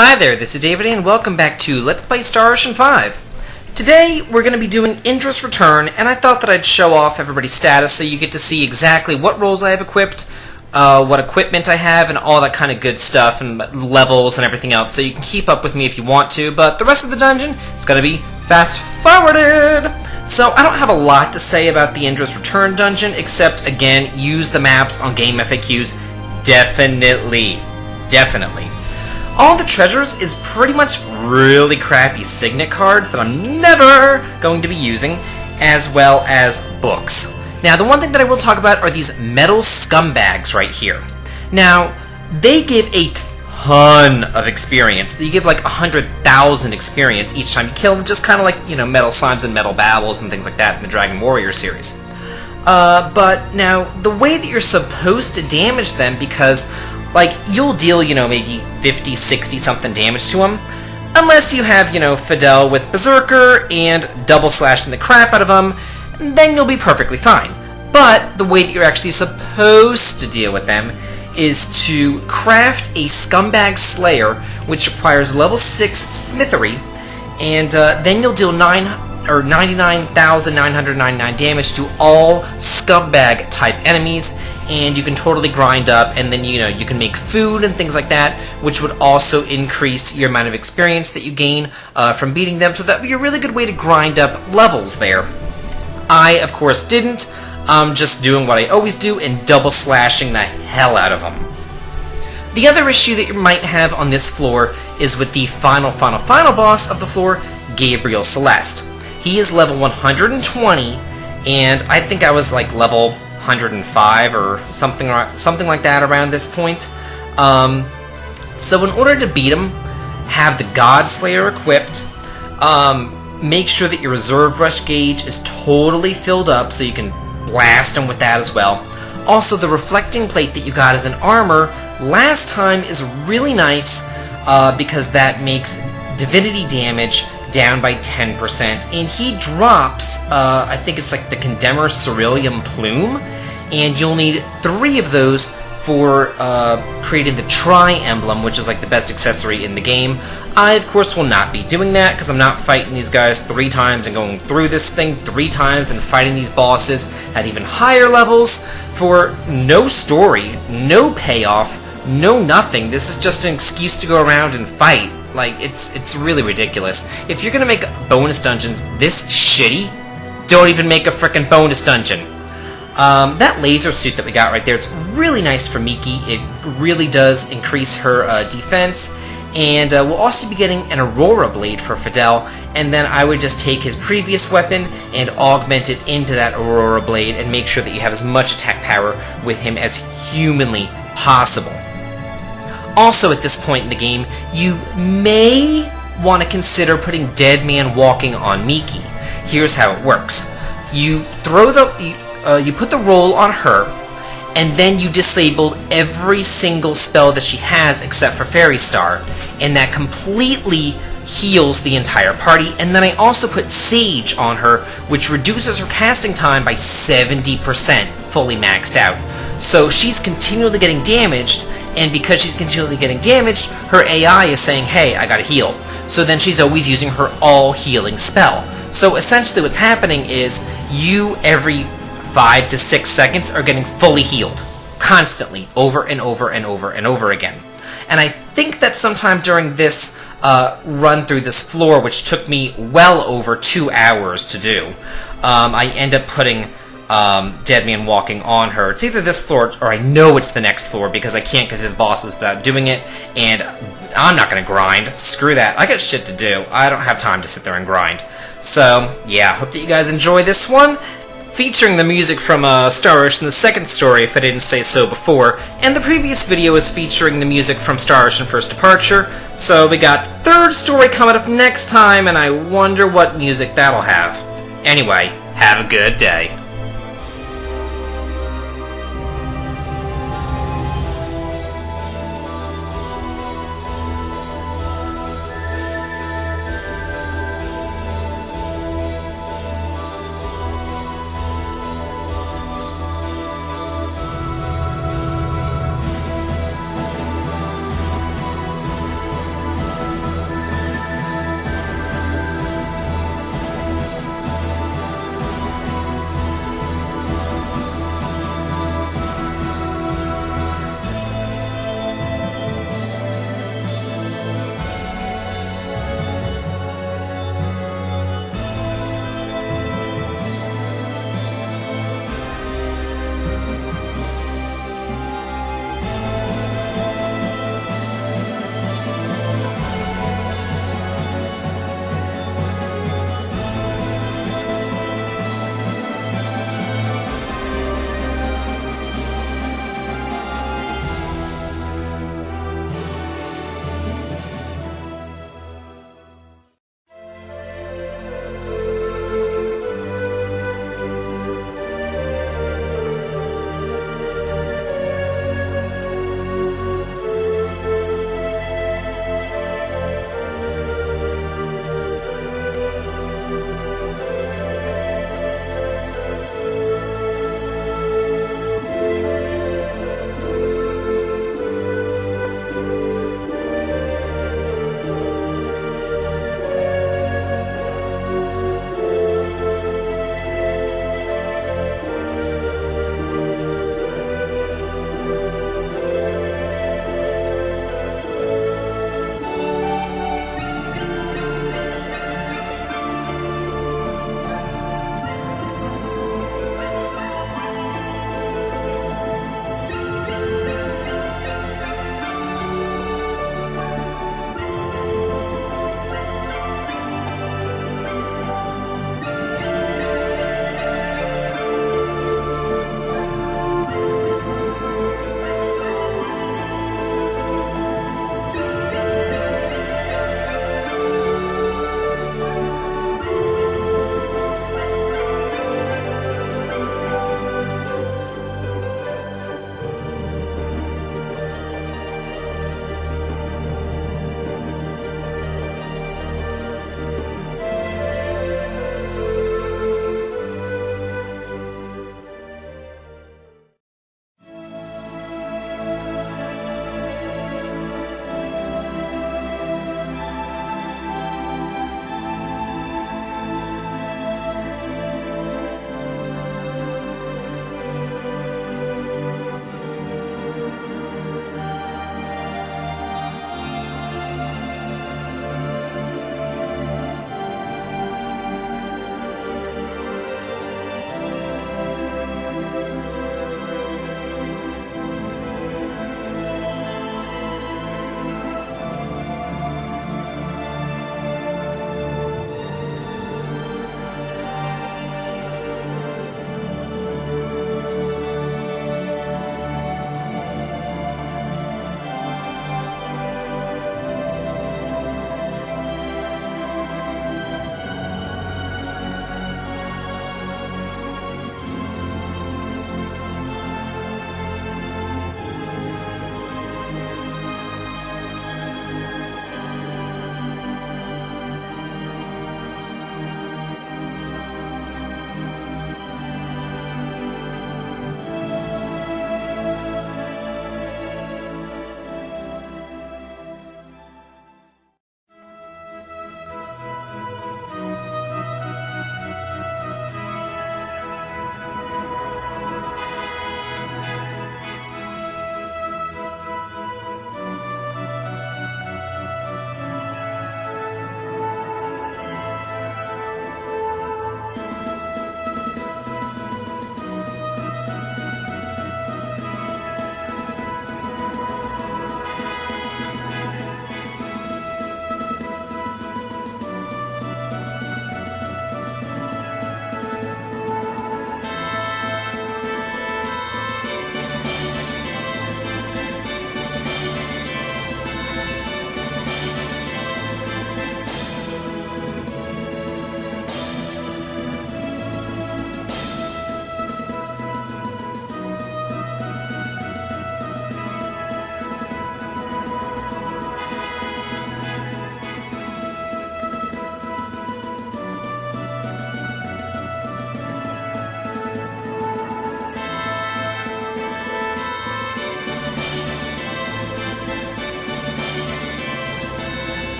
Hi there, this is David and welcome back to Let's Play Star Ocean 5. Today we're going to be doing Indra's Return, and I thought that I'd show off everybody's status so you get to see exactly what roles I have equipped, what equipment I have, and all that kind of good stuff, and levels and everything else, so you can keep up with me if you want to, but the rest of the dungeon is going to be fast-forwarded! So I don't have a lot to say about the Indra's Return dungeon, except, again, use the maps on game FAQs. Definitely. All the treasures is pretty much really crappy signet cards that I'm never going to be using, as well as books. Now, the one thing that I will talk about are these metal scumbags right here. Now, they give a ton of experience. They give like 100,000 experience each time you kill them, just kind of like, you know, metal slimes and metal babbles and things like that in the Dragon Warrior series. But now, the way that you're supposed to damage them, because like, you'll deal, you know, maybe 50, 60 something damage to them, unless you have, you know, Fidel with Berserker and double slashing the crap out of them, then you'll be perfectly fine. But the way that you're actually supposed to deal with them is to craft a Scumbag Slayer, which requires level 6 Smithery, and then you'll deal 99,999 damage to all Scumbag type enemies, and you can totally grind up, and then, you know, you can make food and things like that, which would also increase your amount of experience that you gain from beating them, so that would be a really good way to grind up levels there. I, of course, didn't. I'm just doing what I always do and double slashing the hell out of them. The other issue that you might have on this floor is with the final boss of the floor, Gabriel Celeste. He is level 120, and I think I was like level 105 or something like that around this point. So in order to beat him, have the God Slayer equipped, make sure that your reserve rush gauge is totally filled up so you can blast him with that as well. Also, the reflecting plate that you got as an armor last time is really nice because that makes divinity damage down by 10%, and he drops, I think it's like the Condemner Cerulean Plume, and you'll need 3 of those for creating the Tri-Emblem, which is like the best accessory in the game. I, of course, will not be doing that, because I'm not fighting these guys 3 times and going through this thing 3 times and fighting these bosses at even higher levels for no story, no payoff, no nothing. This is just an excuse to go around and fight. Like, it's really ridiculous. If you're gonna make bonus dungeons this shitty, don't even make a frickin' bonus dungeon. That laser suit that we got right there, it's really nice for Miki. It really does increase her defense, and we'll also be getting an Aurora Blade for Fidel, and then I would just take his previous weapon and augment it into that Aurora Blade and make sure that you have as much attack power with him as humanly possible. Also, at this point in the game, you may want to consider putting Dead Man Walking on Miki. Here's how it works. You throw you put the roll on her, and then you disable every single spell that she has except for Fairy Star, and that completely heals the entire party. And then I also put Sage on her, which reduces her casting time by 70%, fully maxed out. So she's continually getting damaged, and because she's continually getting damaged, her AI is saying, hey, I gotta heal. So then she's always using her all-healing spell. So essentially what's happening is you, every 5 to 6 seconds, are getting fully healed. Constantly, over and over and over and over again. And I think that sometime during this run through this floor, which took me well over 2 hours to do, I end up putting Dead Man Walking on her. It's either this floor, or I know it's the next floor, because I can't get to the bosses without doing it, and I'm not going to grind. Screw that. I got shit to do. I don't have time to sit there and grind. So, yeah, hope that you guys enjoy this one, featuring the music from Star Ocean the Second Story, if I didn't say so before, and the previous video is featuring the music from Star Ocean First Departure, so we got third story coming up next time, and I wonder what music that'll have. Anyway, have a good day.